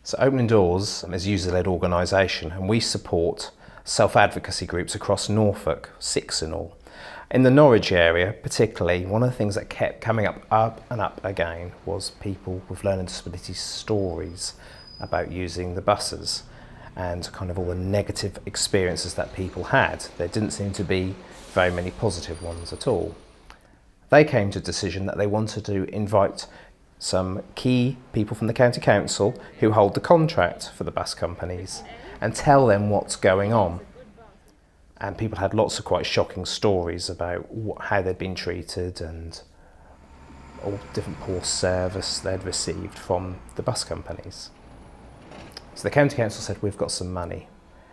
So Opening Doors is a user-led organisation, and we support self-advocacy groups across Norfolk, 6 in all. In the Norwich area particularly, one of the things that kept coming up and up again was people with learning disabilities stories about using the buses and kind of all the negative experiences that people had. There didn't seem to be very many positive ones at all. They came to a decision that they wanted to invite some key people from the county council who hold the contract for the bus companies and tell them what's going on. And people had lots of quite shocking stories about how they'd been treated and all different poor service they'd received from the bus companies. So the county council said, we've got some money.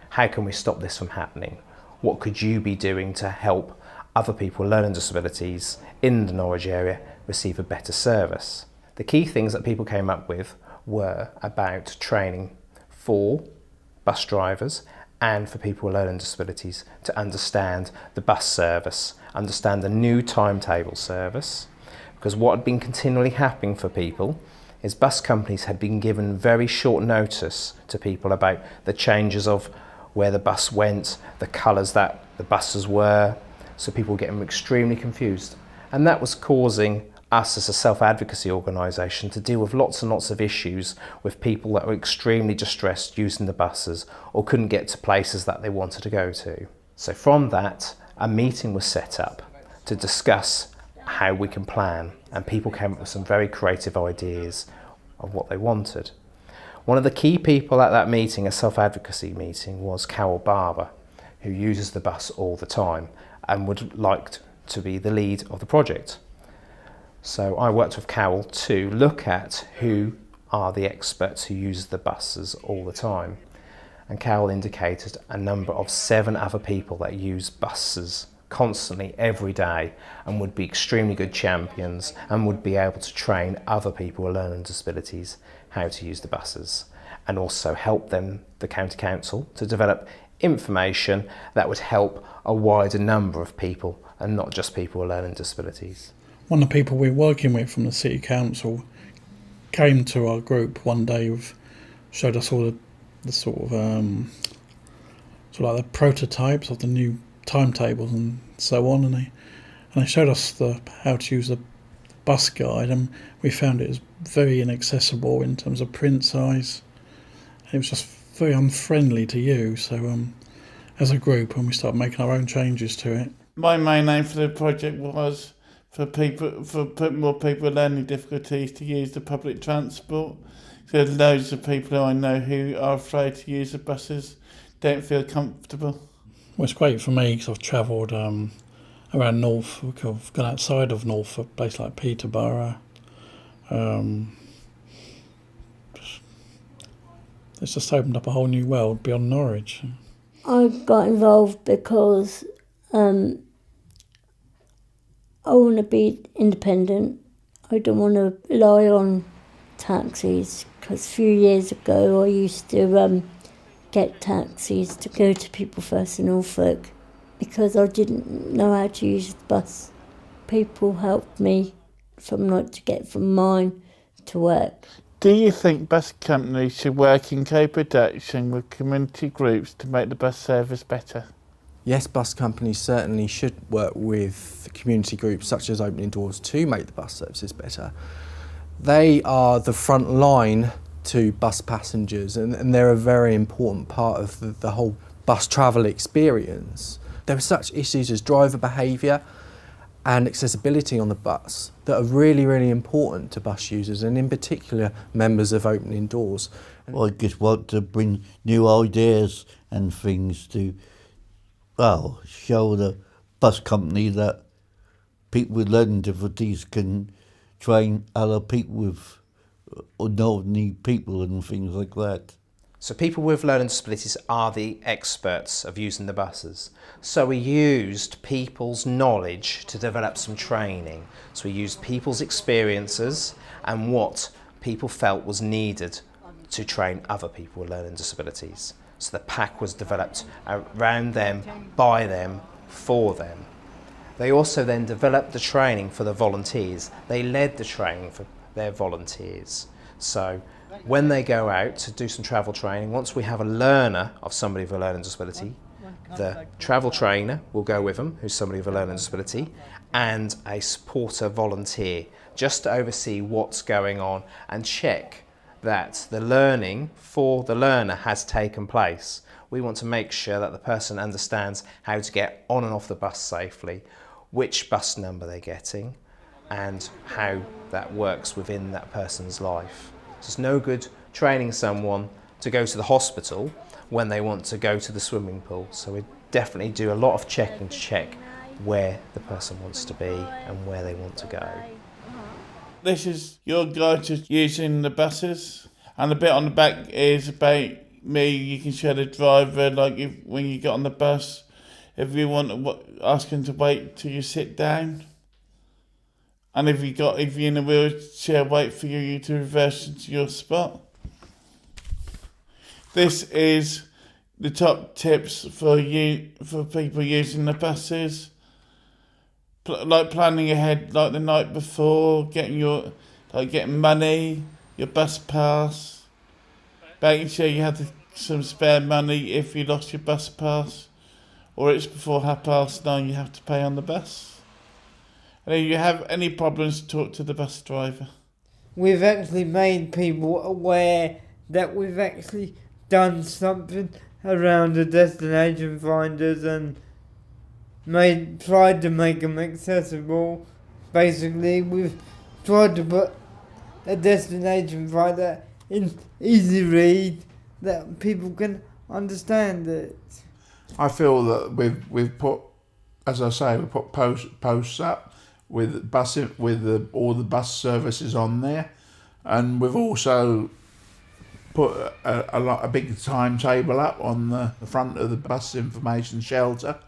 How can we stop this from happening? What could you be doing to help other people with learning disabilities in the Norwich area receive a better service? The key things that people came up with were about training for bus drivers and for people with learning disabilities to understand the bus service, understand the new timetable service, because what had been continually happening for people is bus companies had been given very short notice to people about the changes of where the bus went, the colours that the buses were, so people were getting extremely confused. And that was causing us as a self-advocacy organisation to deal with lots and lots of issues with people that were extremely distressed using the buses or couldn't get to places that they wanted to go to. So from that, a meeting was set up to discuss how we can plan, and people came up with some very creative ideas of what they wanted. One of the key people at that meeting, a self-advocacy meeting, was Carol Barber, who uses the bus all the time and would like to be the lead of the project. So I worked with Carol to look at who are the experts who use the buses all the time. And Carol indicated a number of 7 other people that use buses constantly every day and would be extremely good champions and would be able to train other people with learning disabilities how to use the buses, and also help them, the county council, to develop information that would help a wider number of people and not just people with learning disabilities. One of the people we're working with from the City Council came to our group one day, showed us all the sort of like the prototypes of the new timetables and so on, and they showed us how to use the bus guide, and we found it was very inaccessible in terms of print size. It was just very unfriendly to use. So as a group, when we started making our own changes to it. My main aim for the project was for more people with learning difficulties to use the public transport. So there's loads of people who I know who are afraid to use the buses, don't feel comfortable. Well, it's great for me because I've travelled around Norfolk. I've gone outside of Norfolk, a place like Peterborough. It's just opened up a whole new world beyond Norwich. I got involved because I want to be independent. I don't want to rely on taxis, because a few years ago I used to get taxis to go to People First in Norfolk because I didn't know how to use the bus. People helped me to get from mine to work. Do you think bus companies should work in co-production with community groups to make the bus service better? Yes, bus companies certainly should work with community groups such as Opening Doors to make the bus services better. They are the front line to bus passengers, and they're a very important part of the whole bus travel experience. There are such issues as driver behaviour and accessibility on the bus that are really, really important to bus users, and in particular members of Opening Doors. I just want to bring new ideas and things to, well, show the bus company that people with learning difficulties can train other people with ordinary people and things like that. So people with learning disabilities are the experts of using the buses. So we used people's knowledge to develop some training. So we used people's experiences and what people felt was needed to train other people with learning disabilities. So the pack was developed around them, by them, for them. They also then developed the training for the volunteers. They led the training for they're volunteers. So when they go out to do some travel training, once we have a learner of somebody with a learning disability, the travel trainer will go with them, who's somebody with a learning disability, and a supporter volunteer, just to oversee what's going on and check that the learning for the learner has taken place. We want to make sure that the person understands how to get on and off the bus safely, which bus number they're getting, and how that works within that person's life. So it's no good training someone to go to the hospital when they want to go to the swimming pool. So we definitely do a lot of checking to check where the person wants to be and where they want to go. This is your guide to using the buses, and the bit on the back is about me. You can show the driver, like when you get on the bus, if you want to ask him to wait till you sit down, and if you're in a wheelchair, wait for you to reverse into your spot. This is the top tips for people using the buses. Like planning ahead, like the night before, getting money, your bus pass, making sure you have some spare money if you lost your bus pass, or it's before 9:30 you have to pay on the bus. And if you have any problems, talk to the bus driver. We've actually made people aware that we've actually done something around the destination finders and tried to make them accessible. Basically, we've tried to put a destination finder in easy read that people can understand it. I feel that we've put, as I say, we put posts up with all the bus services on there, and we've also put a big timetable up on the front of the bus information shelter.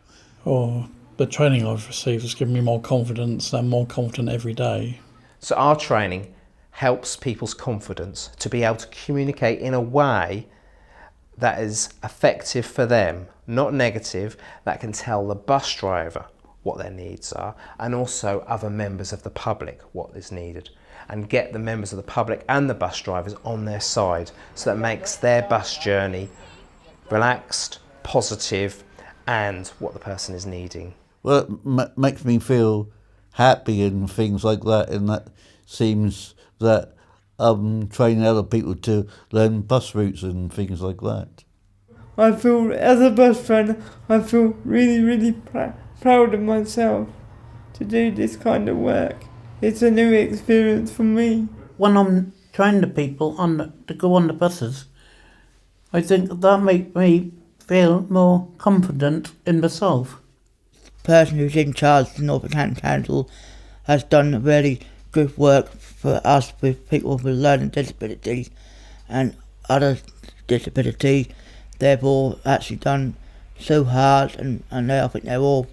Or the training I've received has given me more confidence. I'm more confident every day. So our training helps people's confidence to be able to communicate in a way that is effective for them, not negative, that can tell the bus driver what their needs are, and also other members of the public what is needed, and get the members of the public and the bus drivers on their side, so that makes their bus journey relaxed, positive, and what the person is needing. Well, it makes me feel happy and things like that, and that seems that I'm training other people to learn bus routes and things like that. I feel, as a bus trainer, I feel really, really proud of myself to do this kind of work. It's a new experience for me. When I'm training the people to go on the buses, I think that makes me feel more confident in myself. The person who's in charge of the Norfolk County Council has done really good work for us with people with learning disabilities and other disabilities. They've all actually done so hard, and I think they're all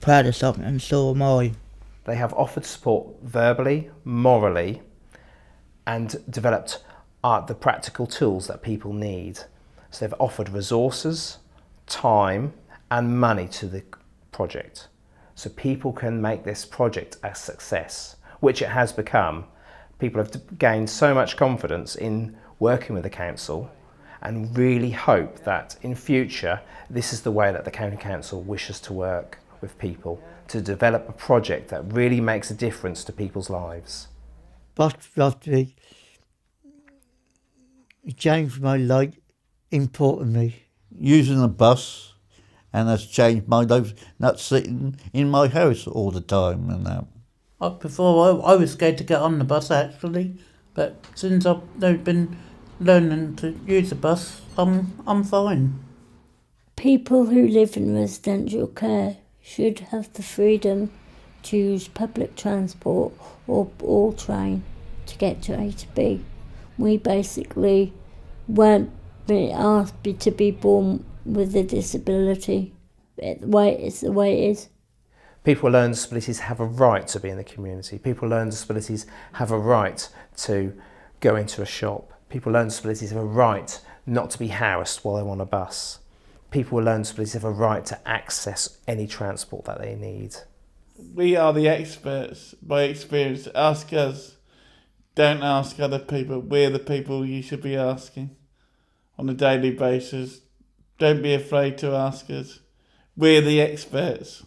proud of something, and so am I. They have offered support verbally, morally, and developed the practical tools that people need. So they've offered resources, time, and money to the project, so people can make this project a success, which it has become. People have gained so much confidence in working with the council, and really hope that in future this is the way that the county council wishes to work with people, to develop a project that really makes a difference to people's lives. Bus lottery changed my life importantly. Using a bus, and that's changed my life, not sitting in my house all the time and that. Before I was scared to get on the bus actually, but since I've been learning to use the bus, I'm fine. People who live in residential care should have the freedom to use public transport or train to get to A to B. We basically weren't being asked to be born with a disability. It's the way it is. People with learning disabilities have a right to be in the community. People with learning disabilities have a right to go into a shop. People with learning disabilities have a right not to be harassed while they're on a bus. People with learning disabilities have a right to access any transport that they need. We are the experts. By experience, ask us. Don't ask other people. We're the people you should be asking on a daily basis. Don't be afraid to ask us. We're the experts.